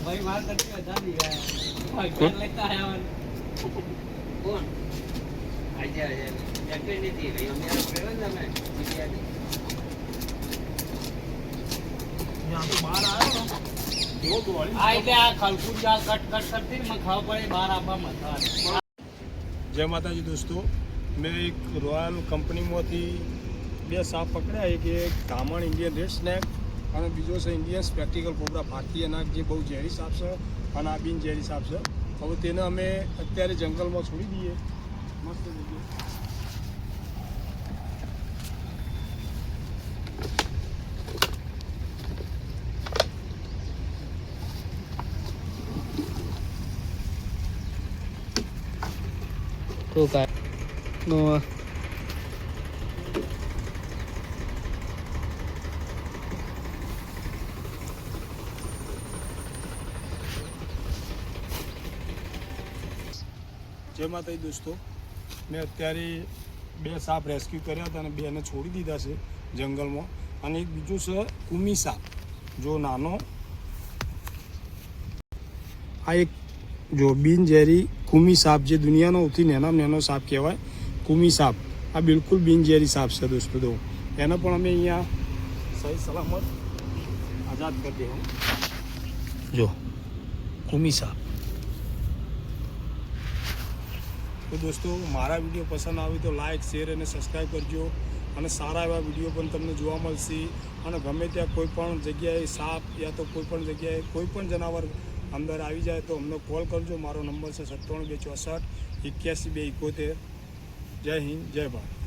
भाई मार करके बता दिया लगता है कौन आजा जगह नहीं थी भाई मेरा प्रेम है मैं यहां तो बाहर आया ना दो वाली आई ले आ खलकूट जाल कट करती मैं खाव पड़े बाहर आपा मत जय माताजी दोस्तों मैं एक रॉयल कंपनी में બે સાપ પકડ્યા એક કામણ ઇન્ડિયન રેડ સ્નેક અને બીજો છે ઇન્ડિયન સ્પેક્ટિકલ કોબરા ભારતીય નાગ જે બહુ ઝેરી સાપ છે અને આ બિન ઝેરી સાપ છે હવે તેને અમે અત્યારે જંગલમાં છોડી દઈએ મસ્ત જગ્યાએ તો કાય જય માતાજી દોસ્તો મેં અત્યારે બે સાપ રેસ્ક્યુ કર્યા હતા અને બેને છોડી દીધા છે જંગલમાં અને એક બીજું છે કુમી સાપ જો નાનો આ એક જો બિનઝેરી કુમી સાપ જે દુનિયાનો સૌથી નાનો સાપ કહેવાય કુમી સાપ આ બિલકુલ બિનઝેરી સાપ છે દોસ્તો તો એને પણ અમે અહીંયા સહી સલામત આઝાદ કરી દે જો કુમી સાપ તો દોસ્તો મારા વિડીયો પસંદ આવે તો લાઇક શેર અને સબસ્ક્રાઈબ કરજો અને સારા એવા વિડીયો પણ તમને જોવા મળશે અને ગમે ત્યાં કોઈ પણ જગ્યાએ સાપ યા તો કોઈ પણ જગ્યાએ કોઈ પણ જનાવર અંદર આવી જાય તો અમને કોલ કરજો મારો નંબર છે 97 264 81 271 જય હિન્દ જય ભારત.